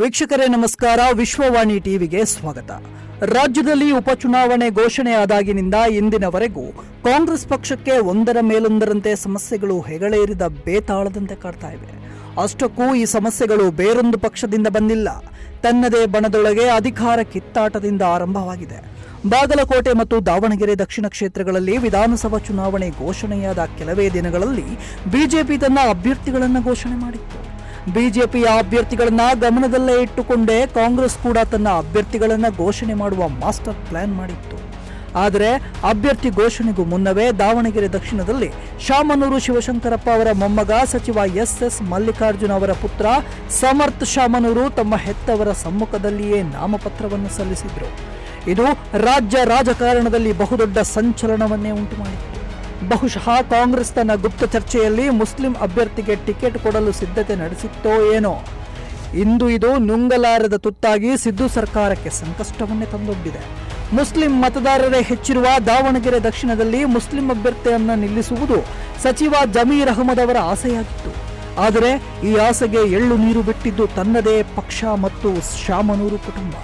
ವೀಕ್ಷಕರೇ ನಮಸ್ಕಾರ. ವಿಶ್ವವಾಣಿ ಟಿವಿಗೆ ಸ್ವಾಗತ. ರಾಜ್ಯದಲ್ಲಿ ಉಪಚುನಾವಣೆ ಘೋಷಣೆಯಾದಾಗಿನಿಂದ ಇಂದಿನವರೆಗೂ ಕಾಂಗ್ರೆಸ್ ಪಕ್ಷಕ್ಕೆ ಒಂದರ ಮೇಲೊಂದರಂತೆ ಸಮಸ್ಯೆಗಳು ಹೆಗಲೇರಿದ ಬೇತಾಳದಂತೆ ಕಾಡ್ತಾ ಇವೆ. ಅಷ್ಟಕ್ಕೂ ಈ ಸಮಸ್ಯೆಗಳು ಬೇರೊಂದು ಪಕ್ಷದಿಂದ ಬಂದಿಲ್ಲ. ತನ್ನದೇ ಬಣದೊಳಗೆ ಅಧಿಕಾರ ಕಿತ್ತಾಟದಿಂದ ಆರಂಭವಾಗಿದೆ. ಬಾಗಲಕೋಟೆ ಮತ್ತು ದಾವಣಗೆರೆ ದಕ್ಷಿಣ ಕ್ಷೇತ್ರಗಳಲ್ಲಿ ವಿಧಾನಸಭಾ ಚುನಾವಣೆ ಘೋಷಣೆಯಾದ ಕೆಲವೇ ದಿನಗಳಲ್ಲಿ ಬಿಜೆಪಿ ತನ್ನ ಅಭ್ಯರ್ಥಿಗಳನ್ನು ಘೋಷಣೆ ಮಾಡಿತ್ತು. ಬಿಜೆಪಿಯ ಅಭ್ಯರ್ಥಿಗಳನ್ನ ಗಮನದಲ್ಲೇ ಇಟ್ಟುಕೊಂಡೇ ಕಾಂಗ್ರೆಸ್ ಕೂಡ ತನ್ನ ಅಭ್ಯರ್ಥಿಗಳನ್ನ ಘೋಷಣೆ ಮಾಡುವ ಮಾಸ್ಟರ್ ಪ್ಲಾನ್ ಮಾಡಿತ್ತು. ಆದರೆ ಅಭ್ಯರ್ಥಿ ಘೋಷಣೆಗೂ ಮುನ್ನವೇ ದಾವಣಗೆರೆ ದಕ್ಷಿಣದಲ್ಲಿ ಶಾಮನೂರು ಶಿವಶಂಕರಪ್ಪ ಅವರ ಮೊಮ್ಮಗ ಸಚಿವ ಎಸ್ ಮಲ್ಲಿಕಾರ್ಜುನ ಅವರ ಪುತ್ರ ಸಮರ್ಥ ಶಾಮನೂರು ತಮ್ಮ ಹೆತ್ತವರ ಸಮ್ಮುಖದಲ್ಲಿಯೇ ನಾಮಪತ್ರವನ್ನು ಸಲ್ಲಿಸಿದ್ರು. ಇದು ರಾಜ್ಯ ರಾಜಕಾರಣದಲ್ಲಿ ಬಹುದೊಡ್ಡ ಸಂಚಲನವನ್ನೇ ಉಂಟು ಮಾಡಿತ್ತು. ಬಹುಶಃ ಕಾಂಗ್ರೆಸ್ ತನ್ನ ಗುಪ್ತ ಚರ್ಚೆಯಲ್ಲಿ ಮುಸ್ಲಿಂ ಅಭ್ಯರ್ಥಿಗೆ ಟಿಕೆಟ್ ಕೊಡಲು ಸಿದ್ಧತೆ ನಡೆಸಿತ್ತೋ ಏನೋ. ಇಂದು ಇದು ನುಂಗಲಾರದ ತುತ್ತಾಗಿ ಸಿದ್ದು ಸರ್ಕಾರಕ್ಕೆ ಸಂಕಷ್ಟವನ್ನೇ ತಂದೊಡ್ಡಿದೆ. ಮುಸ್ಲಿಂ ಮತದಾರರೇ ಹೆಚ್ಚಿರುವ ದಾವಣಗೆರೆ ದಕ್ಷಿಣದಲ್ಲಿ ಮುಸ್ಲಿಂ ಅಭ್ಯರ್ಥಿಯನ್ನು ನಿಲ್ಲಿಸುವುದು ಸಚಿವ ಜಮೀರ್ ಅಹಮದ್ ಅವರ ಆಸೆಯಾಗಿತ್ತು. ಆದರೆ ಈ ಆಸೆಗೆ ಎಳ್ಳು ನೀರು ಬಿಟ್ಟಿದ್ದು ತನ್ನದೇ ಪಕ್ಷ ಮತ್ತು ಶಾಮನೂರು ಕುಟುಂಬ.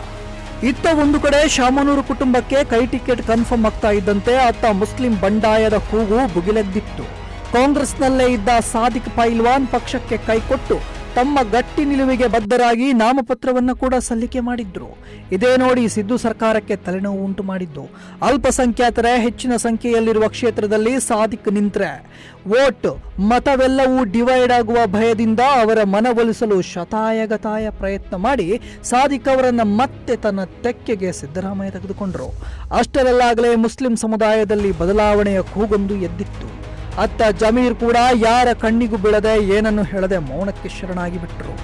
ಇತ್ತ ಒಂದು ಕಡೆ ಶಾಮನೂರು ಕುಟುಂಬಕ್ಕೆ ಕೈ ಟಿಕೆಟ್ ಕನ್ಫರ್ಮ್ ಆಗ್ತಾ ಇದ್ದಂತೆ ಅತ್ತ ಮುಸ್ಲಿಂ ಬಂಡಾಯದ ಕೂಗು ಭುಗಿಲೆದ್ದಿತ್ತು. ಕಾಂಗ್ರೆಸ್ನಲ್ಲೇ ಇದ್ದ ಸಾದಿಕ್ ಪೈಲ್ವಾನ್ ಪಕ್ಷಕ್ಕೆ ಕೈಕೊಟ್ಟು ತಮ್ಮ ಗಟ್ಟಿ ನಿಲುವಿಗೆ ಬದ್ಧರಾಗಿ ನಾಮಪತ್ರವನ್ನು ಕೂಡ ಸಲ್ಲಿಕೆ ಮಾಡಿದ್ರು. ಇದೇ ನೋಡಿ ಸಿದ್ದು ಸರ್ಕಾರಕ್ಕೆ ತಲೆನೋವು ಉಂಟು ಮಾಡಿದ್ದು. ಅಲ್ಪಸಂಖ್ಯಾತರ ಹೆಚ್ಚಿನ ಸಂಖ್ಯೆಯಲ್ಲಿರುವ ಕ್ಷೇತ್ರದಲ್ಲಿ ಸಾದಿಕ್ ನಿಂತ್ರೆ ವೋಟ್ ಮತವೆಲ್ಲವೂ ಡಿವೈಡ್ ಆಗುವ ಭಯದಿಂದ ಅವರ ಮನವೊಲಿಸಲು ಶತಾಯಗತಾಯ ಪ್ರಯತ್ನ ಮಾಡಿ ಸಾದಿಕ್ ಅವರನ್ನ ಮತ್ತೆ ತನ್ನ ತೆಕ್ಕೆಗೆ ಸಿದ್ದರಾಮಯ್ಯ ತೆಗೆದುಕೊಂಡರು. ಅಷ್ಟರಲ್ಲಾಗಲೇ ಮುಸ್ಲಿಂ ಸಮುದಾಯದಲ್ಲಿ ಬದಲಾವಣೆಯ ಕೂಗೊಂದು ಎದ್ದಿತ್ತು. ಅತ್ತ ಜಮೀರ್ ಕೂಡ ಯಾರ ಕಣ್ಣಿಗೂ ಬೀಳದೆ ಏನನ್ನು ಹೇಳದೆ ಮೌನಕ್ಕೆ ಶರಣಾಗಿ ಬಿಟ್ಟರು.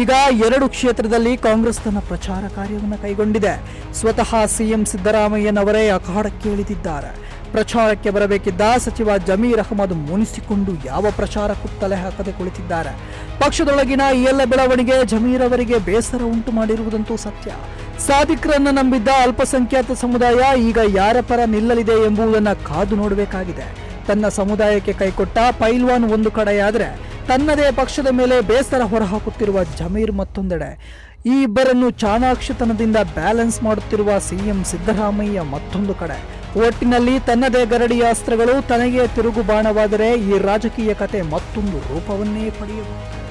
ಈಗ ಎರಡು ಕ್ಷೇತ್ರದಲ್ಲಿ ಕಾಂಗ್ರೆಸ್ ತನ್ನ ಪ್ರಚಾರ ಕಾರ್ಯವನ್ನು ಕೈಗೊಂಡಿದೆ. ಸ್ವತಃ ಸಿಎಂ ಸಿದ್ದರಾಮಯ್ಯನವರೇ ಅಖಾಡಕ್ಕೆ ಇಳಿದಿದ್ದಾರೆ. ಪ್ರಚಾರಕ್ಕೆ ಬರಬೇಕಿದ್ದ ಸಚಿವ ಜಮೀರ್ ಅಹಮದ್ ಮುನಿಸಿಕೊಂಡು ಯಾವ ಪ್ರಚಾರಕ್ಕೂ ತಲೆ ಹಾಕದೆ ಕುಳಿತಿದ್ದಾರೆ. ಪಕ್ಷದೊಳಗಿನ ಈ ಎಲ್ಲ ಬೆಳವಣಿಗೆ ಜಮೀರ್ ಅವರಿಗೆ ಬೇಸರ ಉಂಟು ಮಾಡಿರುವುದಂತೂ ಸತ್ಯ. ಸಾದಿಕ್ರನ್ನ ನಂಬಿದ್ದ ಅಲ್ಪಸಂಖ್ಯಾತ ಸಮುದಾಯ ಈಗ ಯಾರ ಪರ ನಿಲ್ಲಲಿದೆ ಎಂಬುದನ್ನು ಕಾದು ನೋಡಬೇಕಾಗಿದೆ. ತನ್ನ ಸಮುದಾಯಕ್ಕೆ ಕೈಕೊಟ್ಟ ಪೈಲ್ವಾನ್ ಒಂದು ಕಡೆಯಾದರೆ ತನ್ನದೇ ಪಕ್ಷದ ಮೇಲೆ ಬೇಸರ ಹೊರಹಾಕುತ್ತಿರುವ ಜಮೀರ್ ಮತ್ತೊಂದೆಡೆ. ಈ ಇಬ್ಬರನ್ನು ಚಾಣಾಕ್ಷತನದಿಂದ ಬ್ಯಾಲೆನ್ಸ್ ಮಾಡುತ್ತಿರುವ ಸಿಎಂ ಸಿದ್ದರಾಮಯ್ಯ ಮತ್ತೊಂದು ಕಡೆ. ಒಟ್ಟಿನಲ್ಲಿ ತನ್ನದೇ ಗರಡಿಯ ಅಸ್ತ್ರಗಳು ತನಗೆ ತಿರುಗು ಬಾಣವಾದರೆ ಈ ರಾಜಕೀಯ ಕತೆ ಮತ್ತೊಂದು ರೂಪವನ್ನೇ ಪಡೆಯಬಹುದು.